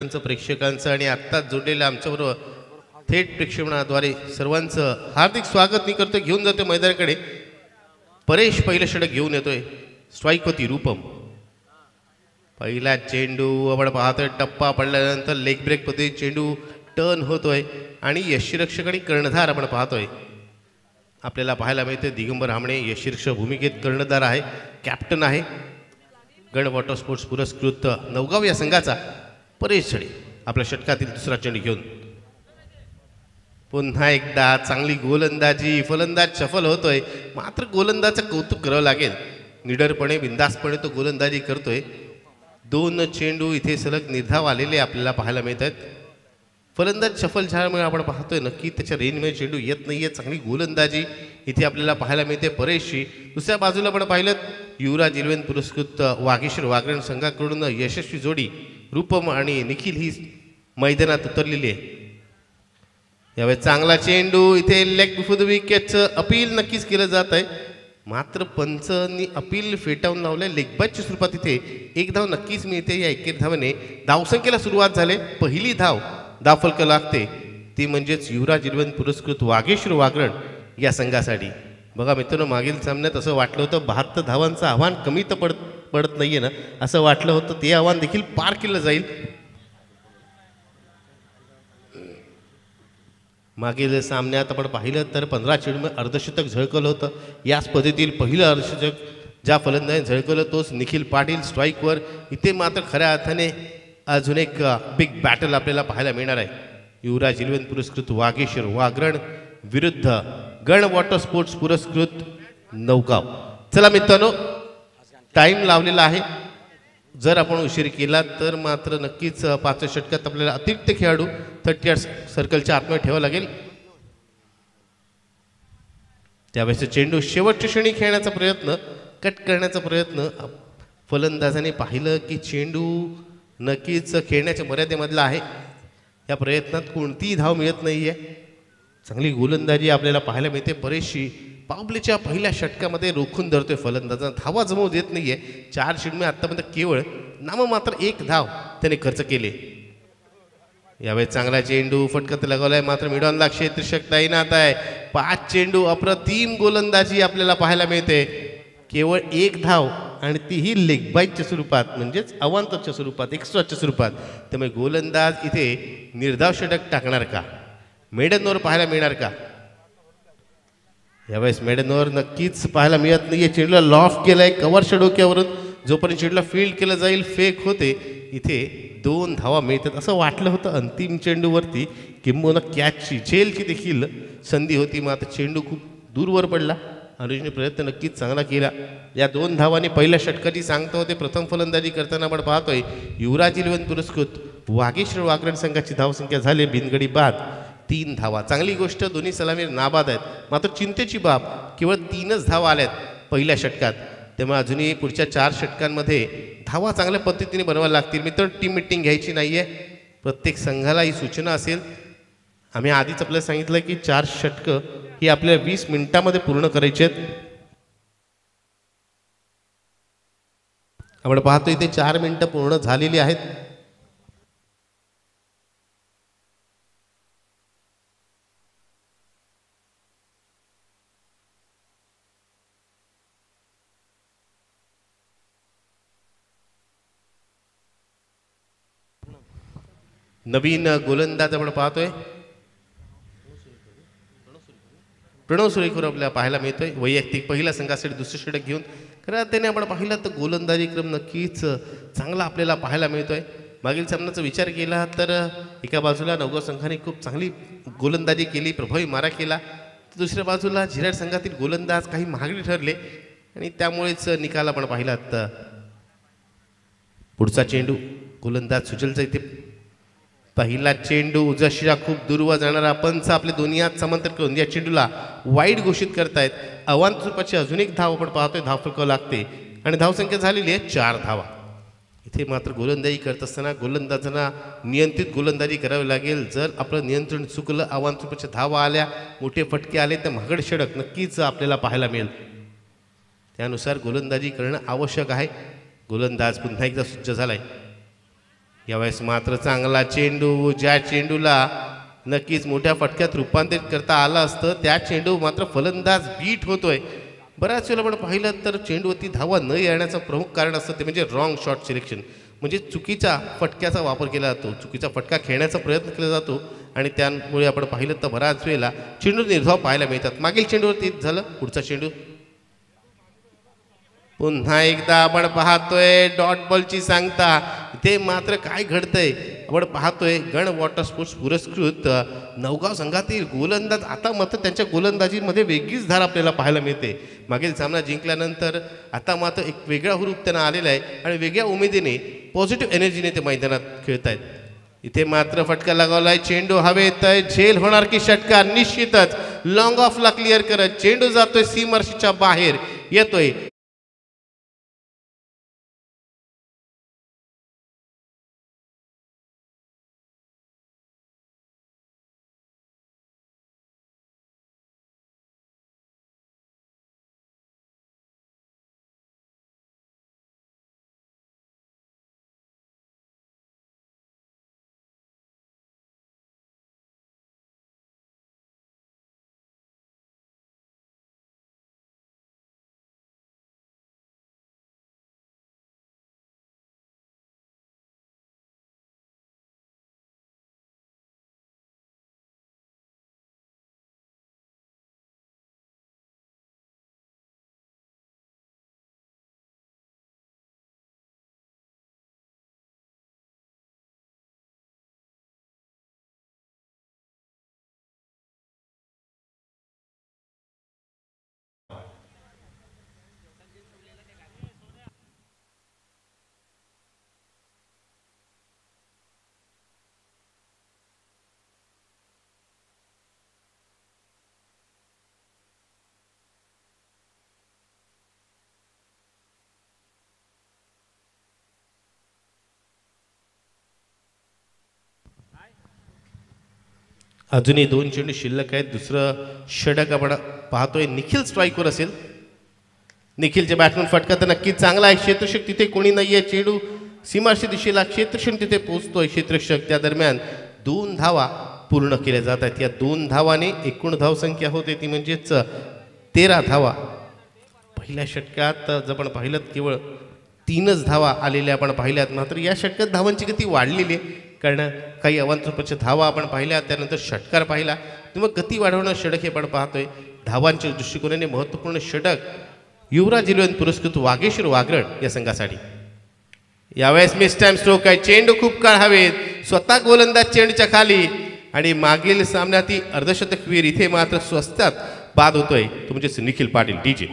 प्रेक्षकांचं आणि आत्ताच जोडलेल्या आमच्याबरोबर थेट प्रेक्षणाद्वारे सर्वांचं हार्दिक स्वागत मी करतो. घेऊन जातो मैदानाकडे. परेश पहिलं षटक घेऊन येतोय. स्ट्राईकवरती रूपम. पहिला चेंडू आपण पाहतोय, टप्पा पडल्यानंतर लेग ब्रेक पद्धती चेंडू टर्न होतोय आणि यष्टिरक्षक आणि कर्णधार आपण पाहतोय. आपल्याला पाहायला मिळते दिगंबर हामणे यष्टिरक्षक भूमिकेत कर्णधार आहे, कॅप्टन आहे. गण वॉटर स्पोर्ट्स पुरस्कृत नवगाव या संघाचा परेश छडे आपल्या षटकातील दुसरा चेंडू घेऊन पुन्हा एकदा चांगली गोलंदाजी. फलंदाज सफल होतोय, मात्र गोलंदाजाचं कौतुक करावं लागेल. निडरपणे बिंदासपणे तो गोलंदाजी करतोय. दोन चेंडू इथे सलग निर्धाव आलेले आपल्याला पाहायला मिळत आहेत. फलंदाज सफल झाल्यामुळे आपण पाहतोय नक्की त्याच्या रेंजमध्ये चेंडू येत नाहीये. चांगली गोलंदाजी इथे आपल्याला पाहायला मिळते परेशची. दुसऱ्या बाजूला आपण पाहिलं युवराज इलेव्हन पुरस्कृत वागेश्वर वागरण संघाकडून यशस्वी जोडी रूपम आणि निखिल ही मैदानात उतरलेली आहे. यावेळी चांगला चेंडू इथे लेग बिफोर द विकेटचं अपील नक्कीच केलं जात आहे, मात्र पंचांनी अपील फेटाळून लावलंय. लेगबाजच्या स्वरूपात इथे एक धाव नक्कीच मिळते. या एकेर धावाने धावसंख्येला सुरुवात झाली. पहिली धावफलक लागते ती म्हणजेच युवराज इलेव्हन पुरस्कृत वागेश्वर वागरण या संघासाठी. बघा मित्रांनो, मागील सामन्यात असं वाटलं होतं 72 धावांचं आव्हान कमी तर पडत नाहीये ना, असं वाटलं होतं. ते आव्हान देखील पार केलं जाईल. मागील सामन्यात आपण पाहिलं तर 15 चेंडूमध्ये अर्धशतक झळकलं होतं. याच पद्धतीतील पहिलं अर्धशतक ज्या फलंदाजाने झळकलं तोच निखिल पाटील स्ट्राईकवर. इथे मात्र खऱ्या अर्थाने अजून एक बिग बॅटल आपल्याला पाहायला मिळणार आहे. युवराज इलेव्हन पुरस्कृत वागेश्वर वागरण विरुद्ध गण वॉटर स्पोर्ट्स पुरस्कृत नवगाव. चला मित्रांनो, टाईम लावलेला आहे. जर आपण उशीर केला तर मात्र नक्कीच पाचव्या षटकात आपल्याला अतिरिक्त खेळाडू 30 सर्कलच्या आतमध्ये ठेवावं लागेल. त्यावेळेस चेंडू शेवटच्या क्षणी खेळण्याचा प्रयत्न, कट करण्याचा प्रयत्न. फलंदाजाने पाहिलं की चेंडू नक्कीच खेळण्याच्या मर्यादेमधला आहे. या प्रयत्नात कोणतीही धाव मिळत नाहीये. चांगली गोलंदाजी आपल्याला पाहायला मिळते. परेशची पावलेच्या पहिल्या षटकामध्ये रोखून धरतोय फलंदाजांना. धावा जमवू देत नाहीये. 4 चेंडूमध्ये आतापर्यंत केवळ नाममात्र 1 धाव त्याने खर्च केले. यावेळी चांगला चेंडू फटकत लगावलाय, मात्र मिडॉनला क्षेत्ररक्षक तैनात आहे. 5 चेंडू अप्रतिम गोलंदाजी आपल्याला पाहायला मिळते. केवळ 1 धाव आणि तीही लेग बाईटच्या स्वरूपात, म्हणजेच अवांतरच्या स्वरूपात, एक्स्ट्राच्या स्वरूपात. त्यामुळे गोलंदाज इथे निर्धाव षटक टाकणार का, मेडन ओव्हर पाहायला मिळणार का? यावेळेस मेडन ओव्हर नक्कीच पाहायला मिळत नाहीये. चेंडूला लॉफ्ट केलाय कव्हरच्या डोक्यावरून. जोपर्यंत चेंडूला फील्ड केलं जाईल फेक होते. इथे 2 धावा मिळतात. असं वाटलं होतं अंतिम चेंडूवरती किंबहुना कॅचची झेलची देखील संधी होती, मात्र चेंडू खूप दूरवर पडला. अनुजने प्रयत्न नक्कीच चांगला केला. या 2 धावांनी पहिल्या षटकाची सांगता होते. प्रथम फलंदाजी करताना आपण पाहतोय युवराज इलेव्हन पुरस्कृत वागेश्वर वागरण संघाची धावसंख्या झाली बिनगडी बाद 3 धावा. चांगली गोष्ट, दोन्ही सलामीर नाबाद आहेत. मात्र चिंतेची बाब, केवळ 3च धावा आल्यात पहिल्या षटकात. त्यामुळे अजूनही पुढच्या 4 षटकांमध्ये धावा चांगल्या पद्धतीने बनवायला लागतील. मित्र, टीम मिटिंग घ्यायची नाहीये. प्रत्येक संघाला ही सूचना असेल. आम्ही आधीच आपल्याला सांगितलं की 4 षटकं ही आपल्याला 20 मिनिटांमध्ये पूर्ण करायची आहेत. आपण पाहतो इथे 4 मिनिटं पूर्ण झालेली आहेत. नवीन गोलंदाज आपण पाहतोय प्रणव सुरेखवर आपल्याला पाहायला मिळतोय. वैयक्तिक पहिल्या संघासाठी दुसरं षटक घेऊन खरं त्याने आपण पाहिलं तर गोलंदाजी क्रम नक्कीच चांगला आपल्याला पाहायला मिळतोय. मागील सामन्याचा विचार केला तर एका बाजूला नवगाव संघाने खूप चांगली गोलंदाजी केली, प्रभावी मारा केला. दुसऱ्या बाजूला झिराड संघातील गोलंदाज काही महागडे ठरले आणि त्यामुळेच निकाल आपण पाहिलात. पुढचा चेंडू गोलंदाज सुजलचा इथे पहिला चेंडू उजशीरा खूप दूरवर जाणारा पंच आपले दोन्ही हात समांतर करून या चेंडूला वाईड घोषित करतायत. अवांतर स्वरूपाची अजून एक धाव आपण पाहतोय. धाव फलकावं लागते आणि धावसंख्या झालेली आहे 4 धावा. इथे मात्र गोलंदाजी करत असताना गोलंदाजांना नियंत्रित गोलंदाजी करावी लागेल. जर आपलं नियंत्रण चुकलं, अवांतर स्वरूपाच्या धावा आल्या, मोठे फटके आले तर महागड षटक नक्कीच आपल्याला पाहायला मिळेल. त्यानुसार गोलंदाजी करणं आवश्यक आहे. गोलंदाज पुन्हा एकदा सज्ज झालाय. यावेळेस मात्र चांगला चेंडू, ज्या चेंडूला नक्कीच मोठ्या फटक्यात रूपांतरित करता आलं असतं त्या चेंडू मात्र फलंदाज बीट होतोय. बऱ्याच वेळेला आपण पाहिलं तर चेंडूवरती धावा न येण्याचं प्रमुख कारण असतं ते म्हणजे रॉंग शॉट सिलेक्शन. म्हणजे चुकीच्या फटक्याचा वापर केला जातो, चुकीचा फटका खेळण्याचा प्रयत्न केला जातो आणि त्यामुळे आपण पाहिलं तर बऱ्याच वेळेला चेंडू निर्धाव पाहायला मिळतात. मागील चेंडूवरती झालं, पुढचा चेंडू पुन्हा एकदा आपण पाहतोय डॉट बॉलची सांगता. इथे मात्र काय घडतंय आपण पाहतोय गण वॉटर स्पोर्ट्स पुरस्कृत नवगाव संघातील गोलंदाज आता मात्र त्यांच्या गोलंदाजीमध्ये वेगळीच धार आपल्याला पाहायला मिळते. मागील सामना जिंकल्यानंतर आता मात्र एक वेगळा हुरूप त्यांना आलेला आहे आणि वेगळ्या उमेदीने पॉझिटिव्ह एनर्जीने ते मैदानात खेळत आहेत. इथे मात्र फटका लगावलाय, चेंडू हवेत, झेल होणार की षटकार? निश्चितच लॉंग ऑफला क्लिअर करत चेंडू जातोय सीमारेषेच्या बाहेर येतोय. अजूनही दोन चेंडू शिल्लक आहेत. दुसरं षटक आपण पाहतोय, निखिल स्ट्राईकवर असेल. निखिलच्या बॅटमॅन फटका तर नक्कीच चांगला आहे. क्षेत्ररक्षक तिथे कोणी नाहीये, चेंडू सीमाशी दिशेला क्षेत्ररक्षक तिथे पोहोचतोय. क्षेत्ररक्षक त्या दरम्यान 2 धावा पूर्ण केल्या जात आहेत. या 2 धावाने एकूण धावसंख्या होते ती म्हणजेच 13 धावा. पहिल्या षटकात जर आपण पाहिलं केवळ 3च धावा आलेल्या आपण पाहिल्यात, मात्र या षटकात धावांची गती वाढलेली आहे. कारण काही अवांतरपक्ष धावा आपण पाहिल्या, त्यानंतर षटकार पाहिला, मग गती वाढवणं षटक हे आपण पाहतोय. धावांच्या दृष्टिकोनाने महत्त्वपूर्ण षटक युवराज इलेव्हन पुरस्कृत वागेश्वर वागरड या संघासाठी. यावेळेस मिस टाइम स्ट्रोक आहे, चेंडू खूप काळ हवेत, स्वतः गोलंदाज चेंडूच्या खाली आणि मागील सामन्यात ही अर्धशतकवीर इथे मात्र स्वस्तात बाद होतोय तो म्हणजे निखिल पाटील डीजे.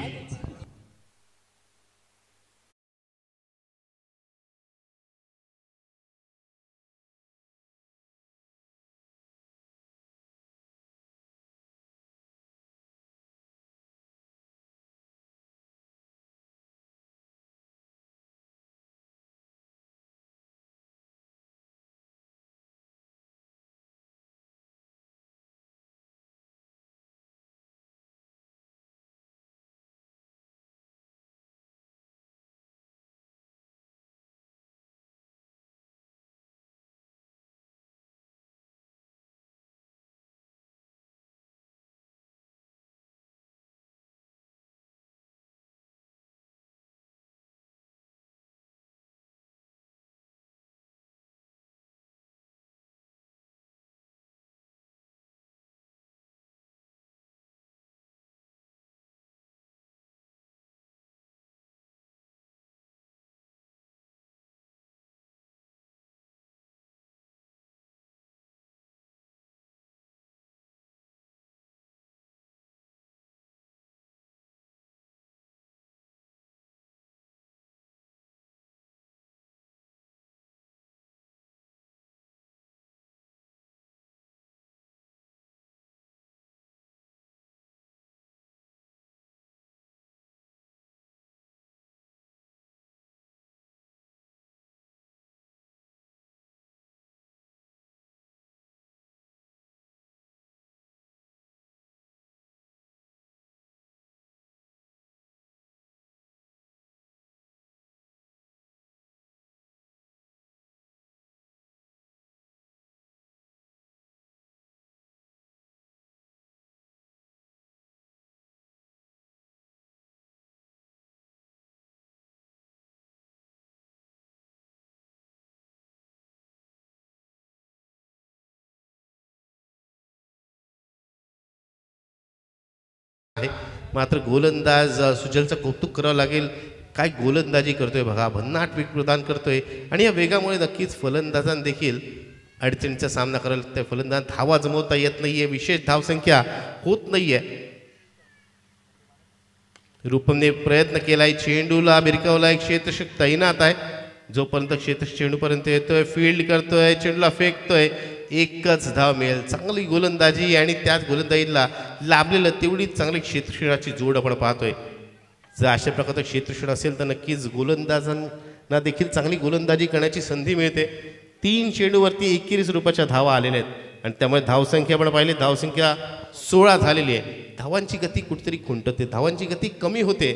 आहे. मात्र गोलंदाज सुजलचं कौतुक करावं लागेल. काय गोलंदाजी करतोय बघा, भन्नाट वेग प्रदान करतोय आणि या वेगामुळे नक्कीच फलंदाजांना देखील अडचणीचा सामना करायला लागतोय. फलंदाज धावा जमवता येत नाहीये, विशेष धावसंख्या होत नाहीये. रूपमने प्रयत्न केलाय, चेंडूला भिरकावलाय, क्षेत्ररक्षक तैनात आहे. जोपर्यंत चेंडूपर्यंत येतोय, फील्ड करतोय, चेंडूला फेकतोय, एकच धाव मिळेल. चांगली गोलंदाजी आणि त्याच गोलंदाजीला लाभलेलं तेवढीच चांगली क्षेत्ररक्षणाची जोड आपण पाहतोय. जर अशा प्रकारचं क्षेत्ररक्षण असेल तर नक्कीच गोलंदाजांना देखील चांगली गोलंदाजी करण्याची संधी मिळते. 3 चेंडूवरती 21 रुपयाच्या धावा आलेल्या आहेत आणि त्यामुळे धावसंख्या आपण पाहिली, धावसंख्या 16 झालेली आहे. धावांची गती कुठेतरी खुंटते, धावांची गती कमी होते.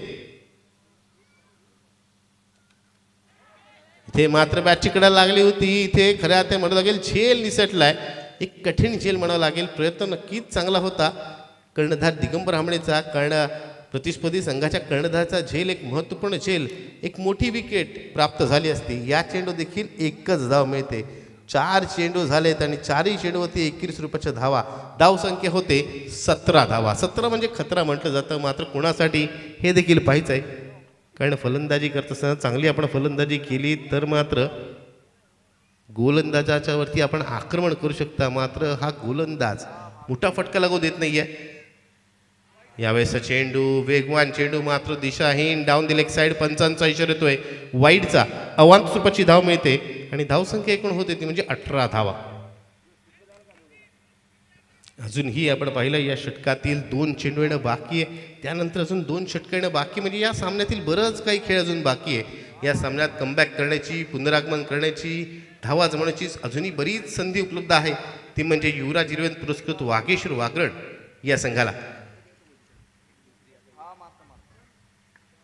इथे मात्र बॅटची कडा लागली होती. इथे खऱ्या ते म्हणावं लागेल झेल निसटलाय, एक कठीण झेल म्हणावं लागेल. प्रयत्न नक्कीच चांगला होता कर्णधार दिगंबर हांबळेचा. प्रतिस्पर्धी संघाच्या कर्णधाराचा झेल, एक महत्त्वपूर्ण झेल, एक मोठी विकेट प्राप्त झाली असती. या चेंडू देखील एकच धाव मिळते. 4 चेंडू झालेत आणि 4ही चेंडूवरती 21 रुपयाच्या धावा. धावसंख्या होते 17 धावा. 17 म्हणजे खतरा म्हटलं जातं. मात्र कोणासाठी हे देखील पाहायचं आहे, कारण फलंदाजी करत असताना चांगली आपण फलंदाजी केली तर मात्र गोलंदाजाच्या वरती आपण आक्रमण करू शकता. मात्र हा गोलंदाज मोठा फटका लागू देत नाहीये. यावेळेस चेंडू वेगवान चेंडू, मात्र दिशाहीन, डाऊन द लेग साईड. पंचांचा इशारा येतोय वाईडचा. अवांत रुपयाची धाव मिळते आणि धावसंख्या एकूण होते ती म्हणजे 18 धावा. अजूनही आपण पाहिलं या षटकातील 2 चेंडू येणं बाकी आहे. त्यानंतर अजून 2 षटकं येणं बाकी, म्हणजे या सामन्यातील बरंच काही खेळ अजून बाकी आहे. या सामन्यात कमबॅक करण्याची, पुनरागमन करण्याची, धावा जमवण्याची अजूनही बरीच संधी उपलब्ध आहे. ती म्हणजे युवराज इरविन पुरस्कृत वागेश्वर वागरड या संघाला.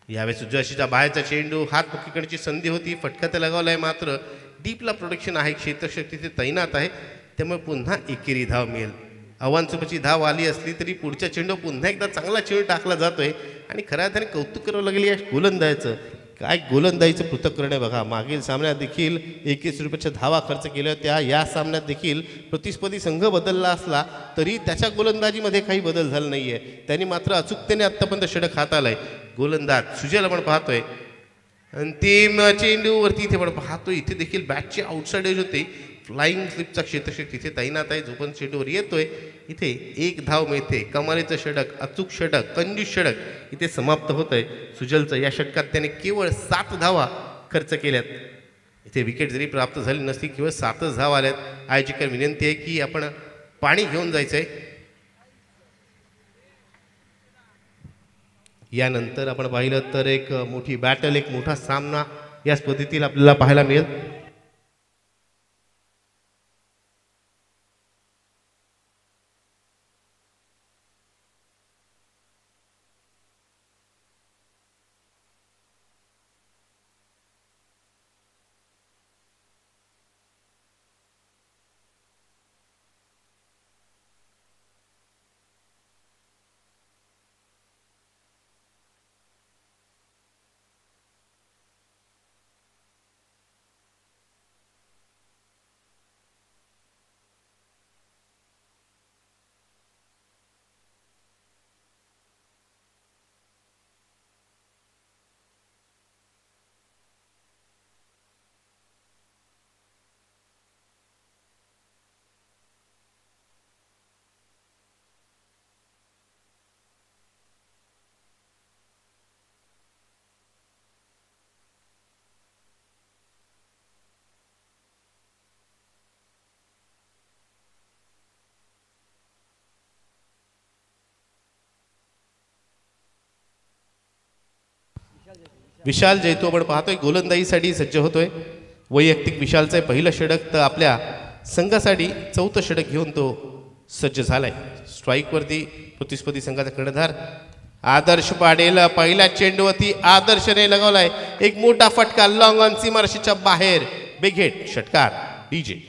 यावेळेस उजव्या बाहेरचा चेंडू, हात पकडण्याची संधी होती, फटका तर लगावलाय. मात्र डीपला प्रोटेक्शन आहे, क्षेत्ररक्षक तिथे तैनात आहे, त्यामुळे पुन्हा एकेरी धाव मिळेल. आव्हानसोबतची धाव आली असली तरी पुढच्या चेंडू पुन्हा एकदा चांगला चेंडू टाकला जातोय आणि खऱ्या अर्थाने कौतुक करावं लागेल या गोलंदाजाचं. काय गोलंदाजीचं पृथक्करण आहे बघा. मागील सामन्यात देखील 21 रुपयाच्या धावा खर्च केल्या होत्या. या सामन्यात देखील प्रतिस्पर्धी संघ बदलला असला तरी त्याच्या गोलंदाजीमध्ये काही बदल झाला नाहीये. त्यांनी मात्र अचूकतेने आत्तापर्यंत षटक हाताळलंय. गोलंदाज सुजल आपण पाहतोय, अंतिम चेंडूवरती इथे आपण पाहतोय, इथे देखील बॅटची आउटसाइड एज होते. फ्लाइंग स्लिपचा क्षेत्ररक्षक तिथे तैनात आहे. जोपर्यंत चेंडूवर येतोय इथे 1 धाव मिळते. कमालीचं षटक, अचूक षटक, कंजूस षटक इथे समाप्त होत आहे सुजलचं. या षटकात त्याने केवळ 7 धावा खर्च केल्यात. इथे विकेट जरी प्राप्त झाली नसती, केवळ 7च धावा आल्यात. आयोजकांना विनंती आहे की आपण पाणी घेऊन जायचंय. यानंतर आपण पाहिलं तर एक मोठी बॅटल, एक मोठा सामना या स्पर्धेतील आपल्याला पाहायला मिळेल. विशाल जैतो आपण पाहतोय गोलंदाजीसाठी सज्ज होतोय. वैयक्तिक विशालचं पहिलं षटक तर आपल्या संघासाठी 4थं षटक घेऊन तो सज्ज झालाय. स्ट्राईकवरती प्रतिस्पर्धी संघाचा कर्णधार आदर्श पाडेल. पहिल्या चेंडूवरती आदर्शने लगावलाय एक मोठा फटका, लॉंग ऑन सीमारेषेच्या बाहेर. बिग हिट, षटकार डीजे.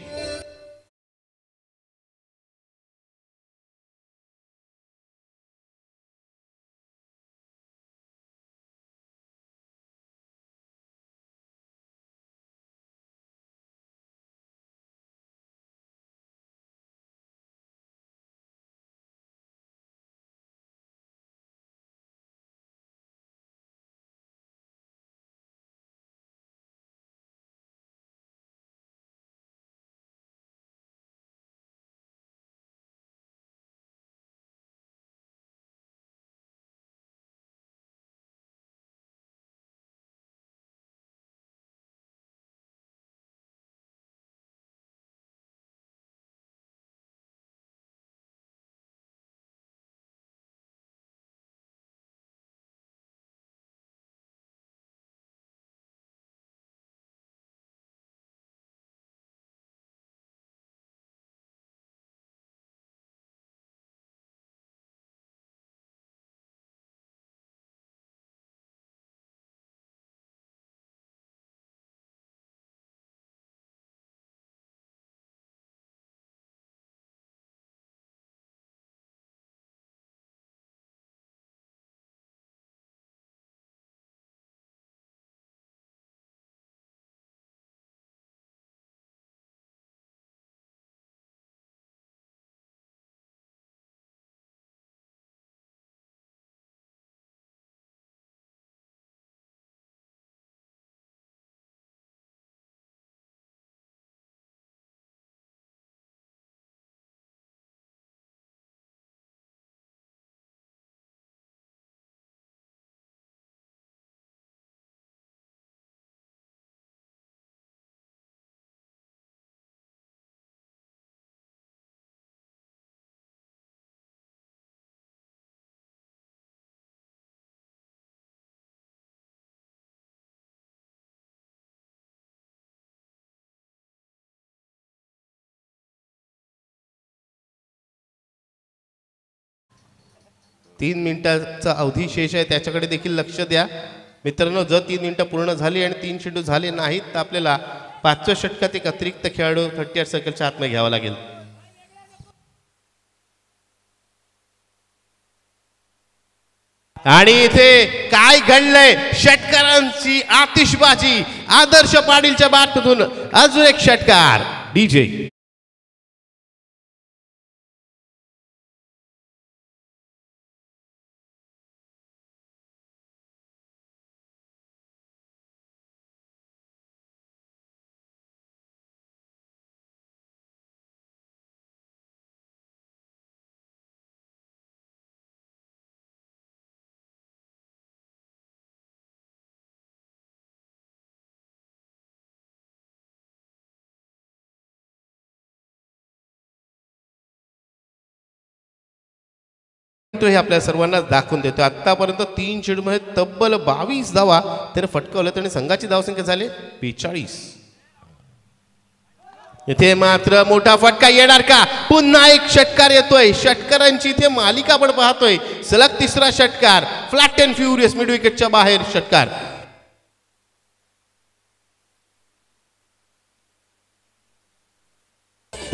3 मिनिटाचा अवधी शेष आहे, त्याच्याकडे देखील लक्ष द्या मित्रांनो. जर 3 मिनिटं पूर्ण झाली आणि 3 चेंडू झाले नाहीत तर आपल्याला 5व्या षटकात एक अतिरिक्त खेळाडू 38 सर्कलच्या आतमध्ये घ्यावा लागेल. आणि इथे काय घडलंय, षटकारांची आतिषबाजी. आदर्श पाटीलच्या बाटमधून अजून एक षटकार. डीजे तो हे आपल्या सर्वांना दाखवून देतो. आतापर्यंत 3 चेंडूमध्ये तब्बल 22 धावा त्याने फटकावल्यात आणि संघाची धावसंख्या झाली 42. इथे मात्र मोठा फटका येणार का? पुन्हा एक षटकार येतोय. षटकारांची इथे मालिका आपण पाहतोय. सलग तिसरा षटकार. फ्लॅट अँड फ्युरियस मिड विकेटच्या बाहेर षटकार.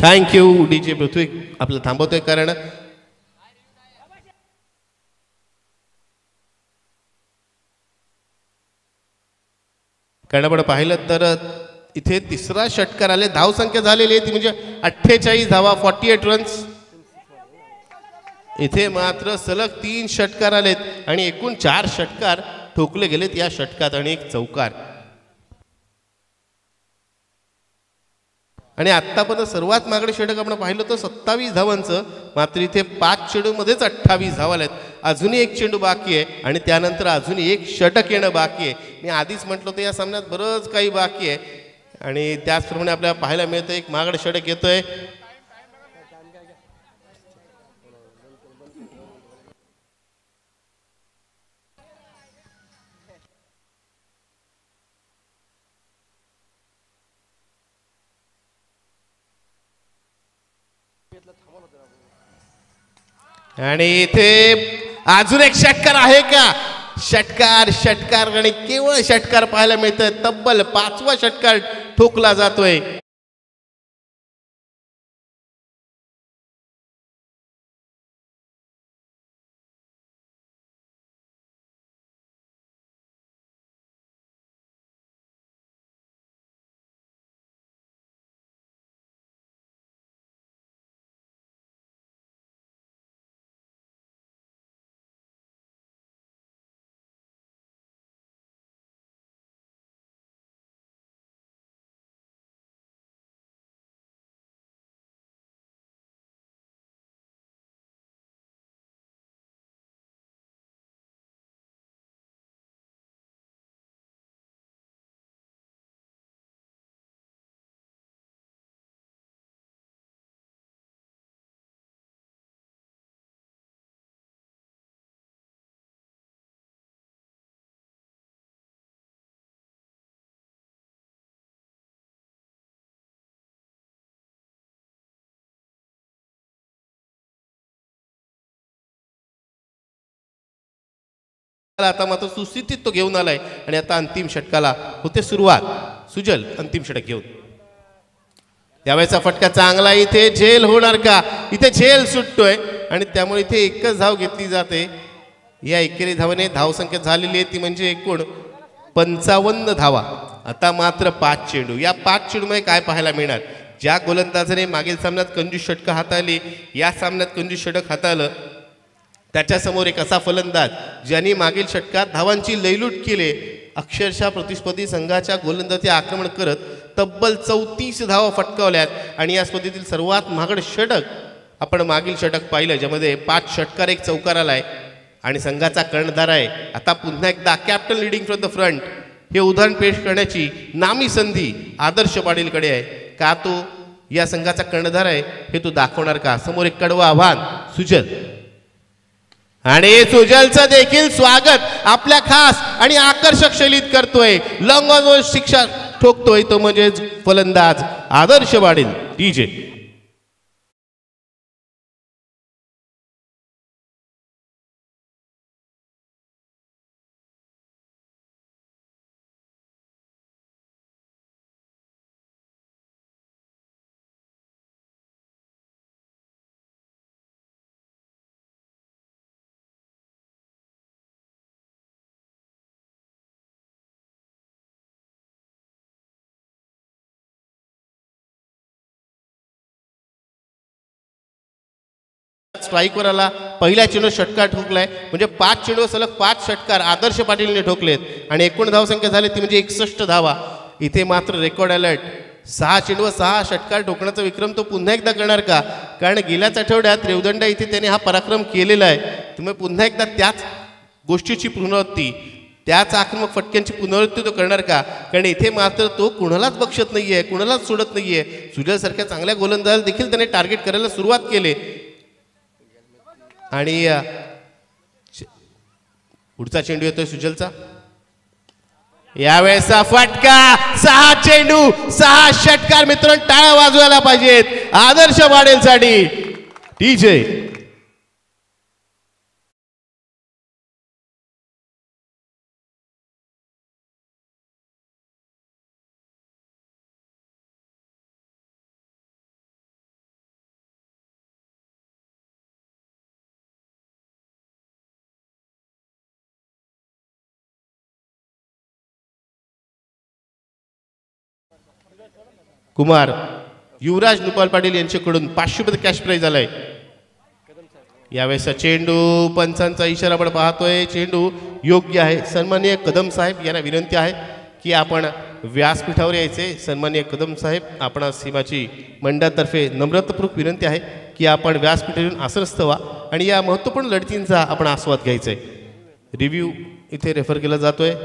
थँक्यू डीजे पृथ्वी आपलं थांबवतोय कारण आपण पाहिलं तर इथे तिसरा षटकार आले. धावसंख्या झालेली आहे ती म्हणजे 48 धावा, 48 रन्स. इथे मात्र सलग 3 षटकार आलेत आणि एकूण 4 षटकार ठोकले गेलेत या षटकात आणि एक चौकार. आणि आतापर्यंत सर्वात मागडे षटक आपण पाहिलं तर 27 धावांचं. मात्र इथे 5 चेंडूमध्येच 28 धावा आल्यात. अजूनही एक चेंडू बाकी आहे आणि त्यानंतर अजून एक षटक येणं बाकी आहे. मी आधीच म्हटलं होतं या सामन्यात बरंच काही बाकी आहे आणि त्याचप्रमाणे आपल्याला पाहायला मिळतं एक मागडे षटक येतोय. आणि इथे अजून एक षटकार आहे का? षटकार आणि केवळ षटकार पाहायला मिळतोय. तब्बल 5वा षटकार ठोकला जातोय. आता मात्र सुस्थितीत तो घेऊन आलाय आणि आता अंतिम षटकाला होते सुरुवात. सुजल अंतिम षटक घेऊन. त्यावेळेचा फटका चांगला. इथे झेल होणार का? इथे झेल सुटतोय आणि त्यामुळे इथे एकच धाव घेतली जाते. या एकेरी धावाने धावसंख्या झालेली आहे ती म्हणजे एकूण 55 धावा. आता मात्र 5 चेंडू. या 5 चेंडूमध्ये काय पाहायला मिळणार? ज्या गोलंदाजाने मागील सामन्यात कंजूस षटक हाताळली, या सामन्यात कंजूस षटक हाताळलं, त्याच्यासमोर एक असा फलंदाज ज्यांनी मागील षटकात धावांची लयलूट केली. अक्षरशः प्रतिस्पर्धी संघाच्या गोलंदाजी आक्रमण करत तब्बल 34 धावा फटकावल्यात आणि या स्पर्धेतील सर्वात महागड षटक आपण मागील षटक पाहिलं ज्यामध्ये 5 षटकार एक चौकार आलाय आणि संघाचा कर्णधार आहे. आता पुन्हा एकदा captain leading from the front हे उदाहरण पेश करण्याची नामी संधी आदर्श पाटीलकडे आहे. का तो या संघाचा कर्णधार आहे हे तो दाखवणार का? समोर एक कडवं आव्हान. सुजल आणि सुजलचं देखील स्वागत आपल्या खास आणि आकर्षक शैलीत करतोय. लॉंग ऑन शिक्षा ठोकतोय तो म्हणजेच फलंदाज आदर्श पाटील. डीजे स्ट्राईकवर आला, पहिल्या चेंडूवर षटकार ठोकलाय, म्हणजे 5 चेंडूवर सलग 5 षटकार आदर्श पाटीलने ठोकलेत आणि एकूण धावसंख्या झाली ती म्हणजे 61 धावा. इथे मात्र रेकॉर्ड अलर्ट, 6 चेंडूवर 6 षटकार ठोकण्याचा विक्रम तो पुन्हा एकदा करणार का? कारण गेल्याच आठवड्यात रेवदंडा इथे त्याने हा पराक्रम केलेला आहे. तुम्ही पुन्हा एकदा त्याच गोष्टीची पुनरावृत्ती, त्याच आक्रमक फटक्यांची पुनरावृत्ती तो करणार का? कारण इथे मात्र तो कुणालाच बक्षत नाहीये, कुणालाच सोडत नाहीये. सुजल सारख्या चांगल्या गोलंदाजाला देखील त्याने टार्गेट करायला सुरुवात केली आणि पुढचा चेंडू येतोय सुजलचा. यावेळेचा फटका, 6 चेंडू 6 षटकार. मित्रांनो टाळ्या वाजवायला पाहिजेत आदर्श पाटीलसाठी. टीजे कुमार युवराज नुपाल पाटील यांच्याकडून 500 रुपये कॅश प्राइज आलाय. यावेळेचा चेंडू, पंचांचा इशारा आपण पाहतोय, चेंडू योग्य आहे. सन्माननीय कदम साहेब यांना विनंती आहे की आपण व्यासपीठावर यायचे. सन्माननीय कदम साहेब, आपण सीमाची मंडळातर्फे नम्रतापूर्वक विनंती आहे की आपण व्यासपीठावरून आसनस्थ व्हा आणि या महत्त्वपूर्ण लढतींचा आपण आस्वाद घ्यायचा आहे. रिव्ह्यू इथे रेफर केला जातोय.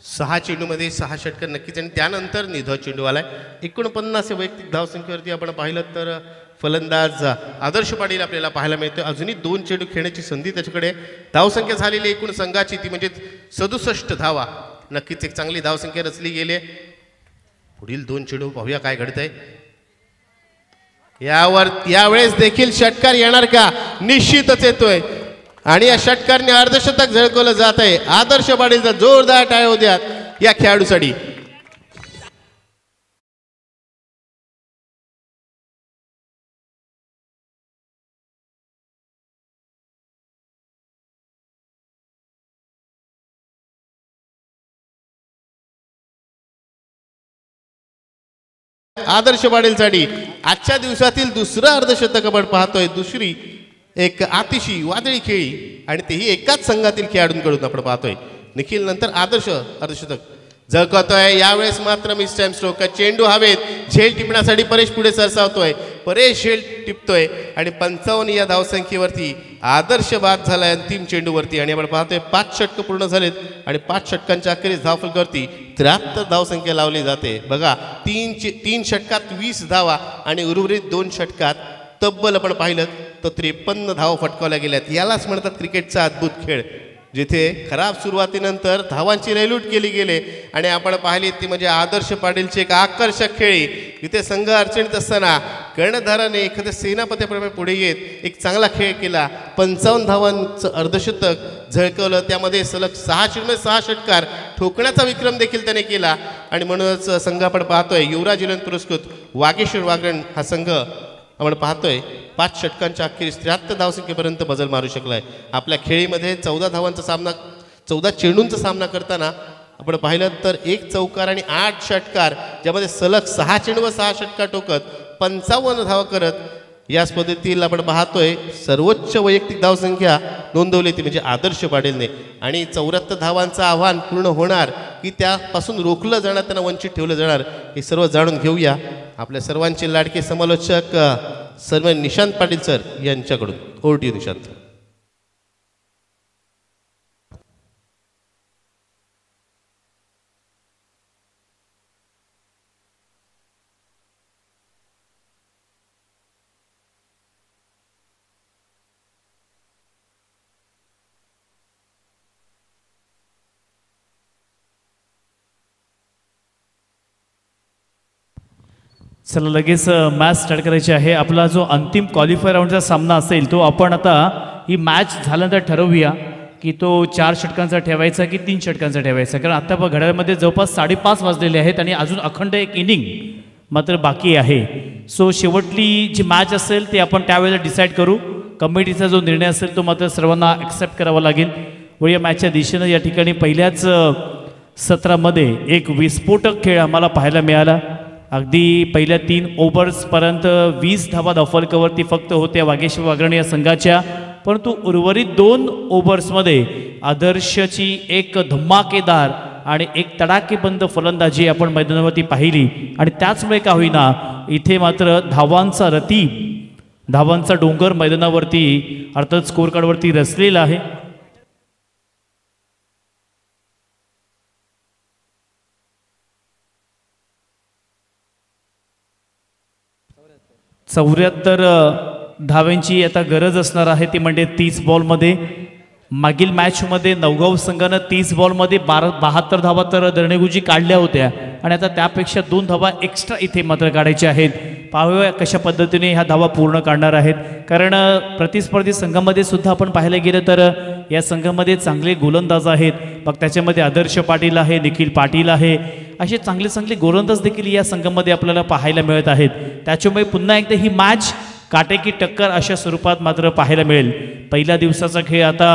6 चेंडूमध्ये 6 षटकार नक्कीच आणि त्यानंतर निधो चेंडू आलाय. 49 या वैयक्तिक धावसंख्येवरती आपण पाहिलं तर फलंदाज आदर्श पाटील आपल्याला पाहायला मिळतो. अजूनही 2 चेंडू खेळण्याची संधी त्याच्याकडे. धावसंख्या झालेली एकूण संघाची ती म्हणजे 67 धावा. नक्कीच एक चांगली धावसंख्या रचली गेली. पुढील 2 चेंडू पाहूया काय घडतंय. यावेळेस देखील षटकार येणार का? निश्चितच येतोय आणि या षटकारने अर्धशतक झळकवलं जात आहे. आदर्श पाटीलचा जोरदार टाळ्या होऊ द्यात या खेळाडूसाठी. आदर्श पाटीलसाठी आजच्या दिवसातील दुसरं अर्धशतक आपण पाहतोय. दुसरी एक अतिशय वादळी खेळी आणि तेही एकाच संघातील खेळाडूंकडून आपण पाहतोय. निखिल नंतर आदर्श अर्धशतक झळकवतोय. यावेळेस मात्र मिस टाइम स्ट्रोक. चेंडू हवेत. झेल टिपण्यासाठी परेश पुढे सरसावतोय. परेश झेल टिपतोय आणि 55 या धावसंख्येवरती आदर्श बाद झालाय अंतिम चेंडूवरती. आणि आपण पाहतोय 5 षटकं पूर्ण झालेत आणि 5 षटकांच्या अखेरीस धावफलकावरती 73 धावसंख्या लावली जाते. बघा 3 षटकात 20 धावा आणि उर्वरित 2 षटकात तब्बल आपण पाहिलं तर 53 धावा फटकावल्या गेल्यात. यालाच म्हणतात क्रिकेटचा अद्भुत खेळ, जिथे खराब सुरुवातीनंतर धावांची रेलूट केली गेले आणि आपण पाहिली ती म्हणजे आदर्श पाटीलची एक आकर्षक खेळी. तिथे संघ अडचणीत असताना कर्णधाराने एखाद्या सेनापतीप्रमाणे पुढे येत एक चांगला खेळ केला. 55 धावांचं अर्धशतक झळकवलं. त्यामध्ये सलग 6 षटकार ठोकण्याचा विक्रम देखील त्याने केला. आणि म्हणूनच संघ आपण पाहतोय युवराज इलेवन पुरस्कृत वागेश्वर वागण हा संघ आपण पाहतोय 5 षटकांच्या अखेरीस 73 धावसंख्येपर्यंत बदल मारू शकलाय. आपल्या खेळीमध्ये 14 चेंडूंचा सामना करताना आपण पाहिलं तर 1 चौकार आणि 8 षटकार, ज्यामध्ये सलग 6 चेंडू व 6 षटकार टोकत 55 धावा करत या स्पर्धेतील आपण पाहतोय सर्वोच्च वैयक्तिक धावसंख्या नोंदवली ती म्हणजे आदर्श पाटीलने. आणि 74 धावांचं आव्हान पूर्ण होणार की त्यापासून रोखलं जाणार, त्यांना वंचित ठेवलं जाणार, हे सर्व जाणून घेऊया आपल्या सर्वांचे लाडके समालोचक सर्व निशांत पाटील सर यांच्याकडून. Over to you Nishant. चला लगेच मॅच स्टार्ट करायची आहे. आपला जो अंतिम क्वालिफायर राऊंडचा सामना असेल तो आपण आता ही मॅच झाल्यानंतर ठरवूया की तो 4 षटकांचा ठेवायचा की 3 षटकांचा ठेवायचा. कारण आता घड्याळामध्ये जवळपास 5:30 वाजलेले आहेत आणि अजून अखंड एक इनिंग मात्र बाकी आहे. सो शेवटली जी मॅच असेल ते आपण त्यावेळेला डिसाईड करू. कमिटीचा जो निर्णय असेल तो मात्र सर्वांना ॲक्सेप्ट करावा लागेल. व या मॅचच्या दिशेनं या ठिकाणी पहिल्याच सत्रामध्ये एक विस्फोटक खेळ आम्हाला पाहायला मिळाला. अगदी पहिल्या 3 ओव्हर्सपर्यंत 20 धावा धावफलकावरती फक्त होत्या वागेश्वर वागणे या संघाच्या. परंतु उर्वरित 2 ओव्हर्समध्ये आदर्शची एक धमाकेदार आणि एक तडाकेबंद फलंदाजी आपण मैदानावरती पाहिली. आणि त्याचमुळे का होईना इथे मात्र धावांचा डोंगर मैदानावरती अर्थात स्कोर कार्डवरती रचलेला आहे. चौऱ्याहत्तर धाव्यांची आता गरज असणार आहे. ती म्हणजे 30 बॉलमध्ये. मागील मॅचमध्ये नवगाव संघानं 30 बॉलमध्ये 72 धावा तर दरणेगुजी काढल्या होत्या आणि आता त्यापेक्षा 2 धावा एक्स्ट्रा इथे मात्र काढायच्या आहेत. पाहूया कशा पद्धतीने ह्या धावा पूर्ण काढणार आहेत. कारण प्रतिस्पर्धी संघामध्ये सुद्धा आपण पाहायला गेलं तर या संघामध्ये चांगले गोलंदाज आहेत. मग त्याच्यामध्ये आदर्श पाटील आहे, निखिल पाटील आहे, असे चांगले गोलंदाज देखील या संघामध्ये आपल्याला पाहायला मिळत आहेत. त्याच्यामुळे पुन्हा एकदा ही मॅच काटेकी टक्कर अशा स्वरूपात मात्र पाहायला मिळेल. पहिल्या दिवसाचा खेळ आता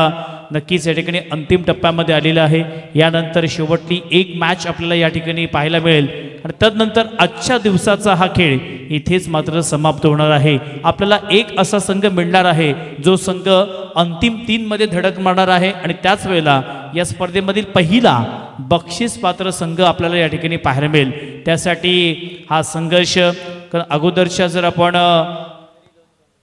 नक्कीच या ठिकाणी अंतिम टप्प्यामध्ये आलेला आहे. यानंतर शेवटली एक मॅच आपल्याला या ठिकाणी पाहायला मिळेल आणि तदनंतर आजच्या दिवसाचा हा खेळ इथेच मात्र समाप्त होणार आहे. आपल्याला एक असा संघ मिळणार आहे जो संघ अंतिम 3 मध्ये धडक मारणार आहे आणि त्याच वेळेला या स्पर्धेमधील पहिला बक्षीस पात्र संघ आपल्याला या ठिकाणी पाहायला मिळेल. त्यासाठी हा संघर्ष अगोदरच्या जर आपण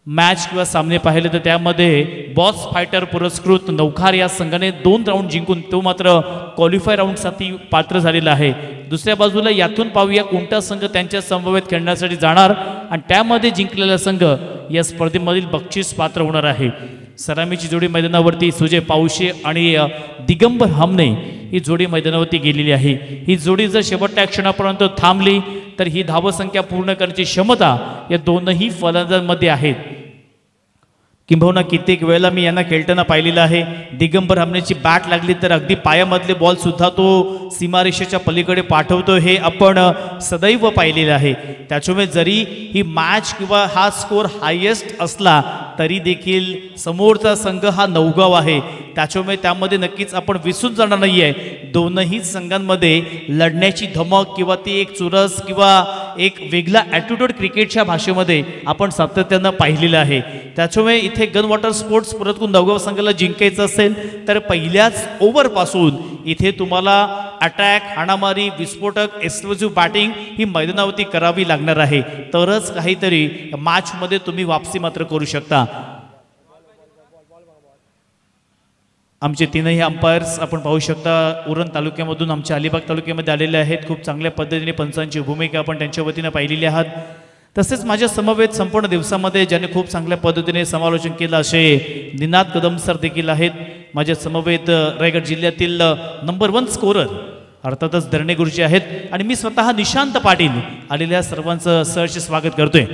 मॅच किंवा सामने पाहिले तर त्यामध्ये बॉस फायटर पुरस्कृत नौखार या संघाने 2 राऊंड जिंकून तो मात्र क्वालिफाय राऊंडसाठी पात्र झालेला आहे. दुसऱ्या बाजूला यातून पाहूया कोणता संघ त्यांच्या समवेत खेळण्यासाठी जाणार आणि त्यामध्ये जिंकलेला संघ या स्पर्धेमधील बक्षीस पात्र होणार आहे. सलामीची जोडी मैदानावरती सुजय पावशे आणि दिगंबर हमने ही जोडी मैदानावरती गेलेली आहे. ही जोडी जर शेवटच्या क्षणापर्यंत थांबली तर ही धावसंख्या पूर्ण करण्याची क्षमता या दोनही फलंदाजांमध्ये आहेत. किंबहुना कित्येक वेळेला मी यांना खेळताना पाहिलेलं आहे. दिगंबर हमनेची बॅट लागली तर अगदी पायामधले बॉल सुद्धा तो सीमारेषेच्या पलीकडे पाठवतो हे आपण सदैव पाहिलेलं आहे. त्याच्यामुळे जरी ही मॅच किंवा हा स्कोर हायेस्ट असला तरी देखील समोरचा संघ हा नवगाव आहे. त्याच्यामुळे त्यामध्ये नक्कीच आपण विसरून जाणार नाही आहे. दोनही संघांमध्ये लढण्याची धमक किंवा ती एक चुरस किंवा एक वेगळा ॲटिट्यूड क्रिकेटच्या भाषेमध्ये आपण सातत्यानं पाहिलेलं आहे. त्याच्यामुळे इथे गन वॉटर स्पोर्ट्स परत नवगाव संघाला जिंकायचं असेल तर पहिल्याच ओव्हरपासून इथे तुम्हाला अटॅक, हाणामारी, विस्फोटक, एक्सप्लोसिव्ह बॅटिंग ही मैदानावरती करावी लागणार आहे. तरच काहीतरी मॅचमध्ये तुम्ही वापसी मात्र करू शकता. आमचे तीनही अंपायर्स आपण पाहू शकता उरण तालुक्यामधून आमच्या अलिबाग तालुक्यामध्ये आलेले आहेत. खूप चांगल्या पद्धतीने पंचांची भूमिका आपण त्यांच्या वतीनं पाहिलेली आहात. तसेच माझ्या समवेत संपूर्ण दिवसामध्ये ज्याने खूप चांगल्या पद्धतीने समालोचन केलं असे निनाद कदम सर देखील आहेत. माझ्या समवेत रायगड जिल्ह्यातील नंबर 1 स्कोरर अर्थातच दरणे गुरुजी आहेत आणि मी स्वतः निशांत पाटील आलेल्या सर्वांचं सहर्ष स्वागत करतोय.